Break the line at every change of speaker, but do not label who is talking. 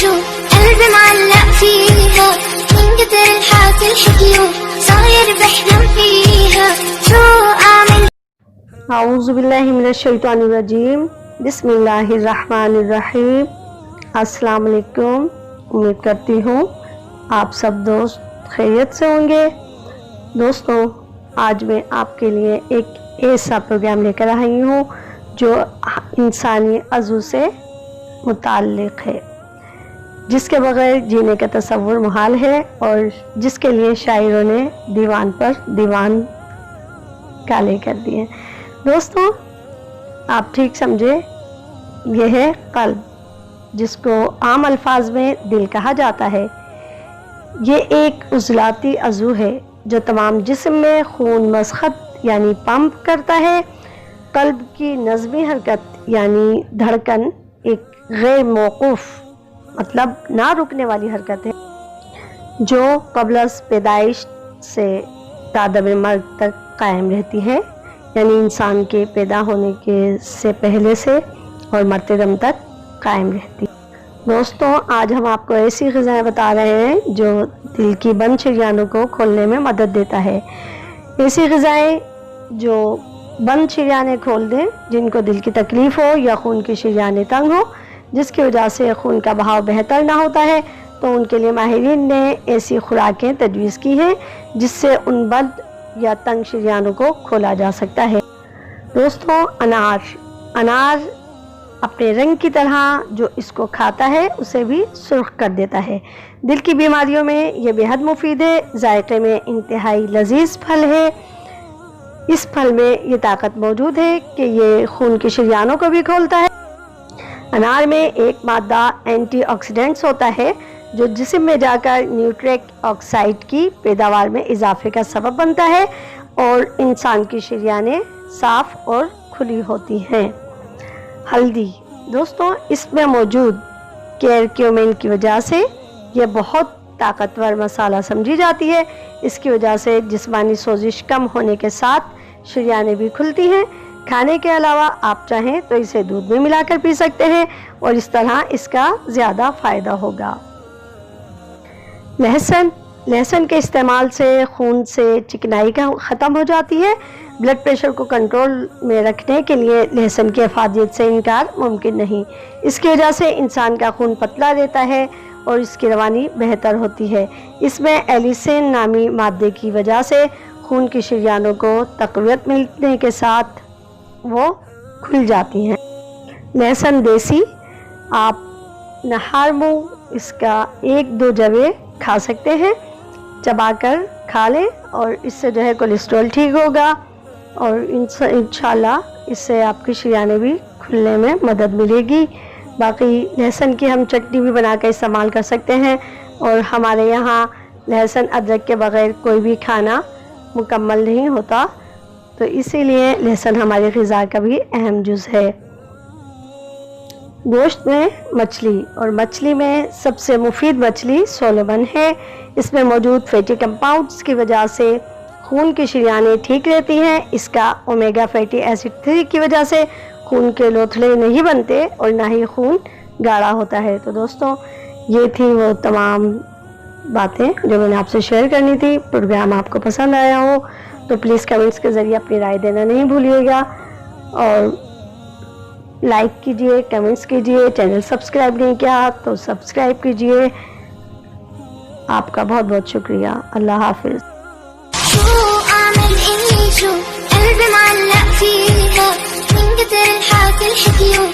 شو قلبي معلق فيها من كتر الحاصل حكيو صاير بحلم فيها شو أعمل.
اعوذ باللہ من الشیطان الرجیم، بسم اللہ الرحمن الرحیم۔ السلام علیکم، امید کرتی ہوں آپ سب دوست خیریت سے ہوں گے۔ دوستوں، آج میں آپ کے لیے ایک ایسا پروگرام لے کر آئی ہوں جو انسانی عضو سے متعلق ہے، جس کے بغیر جینے کا تصور محال ہے اور جس کے لیے شاعروں نے دیوان پر دیوان کالے کر دیے۔ دوستوں، آپ ٹھیک سمجھے، یہ ہے قلب، جس کو عام الفاظ میں دل کہا جاتا ہے۔ یہ ایک عضلاتی عضو ہے جو تمام جسم میں خون مسخت یعنی پمپ کرتا ہے۔ قلب کی نظمی حرکت یعنی دھڑکن ایک غیر موقوف مطلب نہ رکنے والی حرکت ہے جو قبل از پیدائش سے تادم مرگ تک قائم رہتی ہے، یعنی انسان کے پیدا ہونے کے سے پہلے سے اور مرتے دم تک قائم رہتی ہے۔ دوستوں، آج ہم آپ کو ایسی غذائیں بتا رہے ہیں جو دل کی بند شریانوں کو کھولنے میں مدد دیتا ہے۔ ایسی غذائیں جو بند شریانیں کھول دیں، جن کو دل کی تکلیف ہو یا خون کی شریانیں تنگ ہو، جس کی وجہ سے خون کا بہاؤ بہتر نہ ہوتا ہے، تو ان کے لیے ماہرین نے ایسی خوراکیں تجویز کی ہیں جس سے ان بند یا تنگ شریانوں کو کھولا جا سکتا ہے۔ دوستوں، انار اپنے رنگ کی طرح جو اس کو کھاتا ہے اسے بھی سرخ کر دیتا ہے۔ دل کی بیماریوں میں یہ بے حد مفید ہے۔ ذائقے میں انتہائی لذیذ پھل ہے۔ اس پھل میں یہ طاقت موجود ہے کہ یہ خون کی شریانوں کو بھی کھولتا ہے۔ انار میں ایک مادہ اینٹی آکسیڈنٹس ہوتا ہے جو جسم میں جا کر نیوٹرک آکسائڈ کی پیداوار میں اضافے کا سبب بنتا ہے اور انسان کی شریانیں صاف اور کھلی ہوتی ہیں۔ ہلدی، دوستوں، اس میں موجود کیرکیومین کی وجہ سے یہ بہت طاقتور مسالہ سمجھی جاتی ہے۔ اس کی وجہ سے جسمانی سوزش کم ہونے کے ساتھ شریانیں بھی کھلتی ہیں۔ کھانے کے علاوہ آپ چاہیں تو اسے دودھ میں ملا کر پی سکتے ہیں اور اس طرح اس کا زیادہ فائدہ ہوگا۔ لہسن کے استعمال سے خون سے چکنائی ختم ہو جاتی ہے۔ بلڈ پریشر کو کنٹرول میں رکھنے کے لیے لہسن کی افادیت سے انکار ممکن نہیں۔ اس کی وجہ سے انسان کا خون پتلا رہتا ہے اور اس کی روانی بہتر ہوتی ہے۔ اس میں ایلیسین نامی مادے کی وجہ سے خون کی شریانوں کو تقویت ملنے کے ساتھ وہ کھل جاتی ہیں۔ لہسن دیسی، آپ نہار منہ اس کا 1-2 جوے کھا سکتے ہیں، چبا کر کھا لیں اور اس سے جو ہے کولیسٹرول ٹھیک ہوگا اور انشاءاللہ اس سے آپ کی شریانیں بھی کھلنے میں مدد ملے گی۔ باقی لہسن کی ہم چٹنی بھی بنا کر استعمال کر سکتے ہیں اور ہمارے یہاں لہسن ادرک کے بغیر کوئی بھی کھانا مکمل نہیں ہوتا، تو اسی لیے لہسن ہماری غذا کا بھی اہم جز ہے۔ گوشت میں مچھلی، اور مچھلی میں سب سے مفید مچھلی سولمن ہے۔ اس میں موجود فیٹی کمپاؤنڈز کی وجہ سے خون کی شریانیں ٹھیک رہتی ہیں۔ اس کا اومیگا فیٹی ایسڈ 3 کی وجہ سے خون کے لوتھڑے نہیں بنتے اور نہ ہی خون گاڑھا ہوتا ہے۔ تو دوستوں، یہ تھی وہ تمام باتیں جو میں نے آپ سے شیئر کرنی تھی۔ پروگرام آپ کو پسند آیا ہو تو پلیز کمنٹس کے ذریعے اپنی رائے دینا نہیں بھولیے گا، اور لائک کیجئے، کمنٹس کیجئے۔ چینل سبسکرائب نہیں کیا تو سبسکرائب کیجئے۔ آپ کا بہت بہت شکریہ۔ اللہ حافظ۔
شو أعمل إني شو قلبي معلق فيها من كتر الحاصل حكيو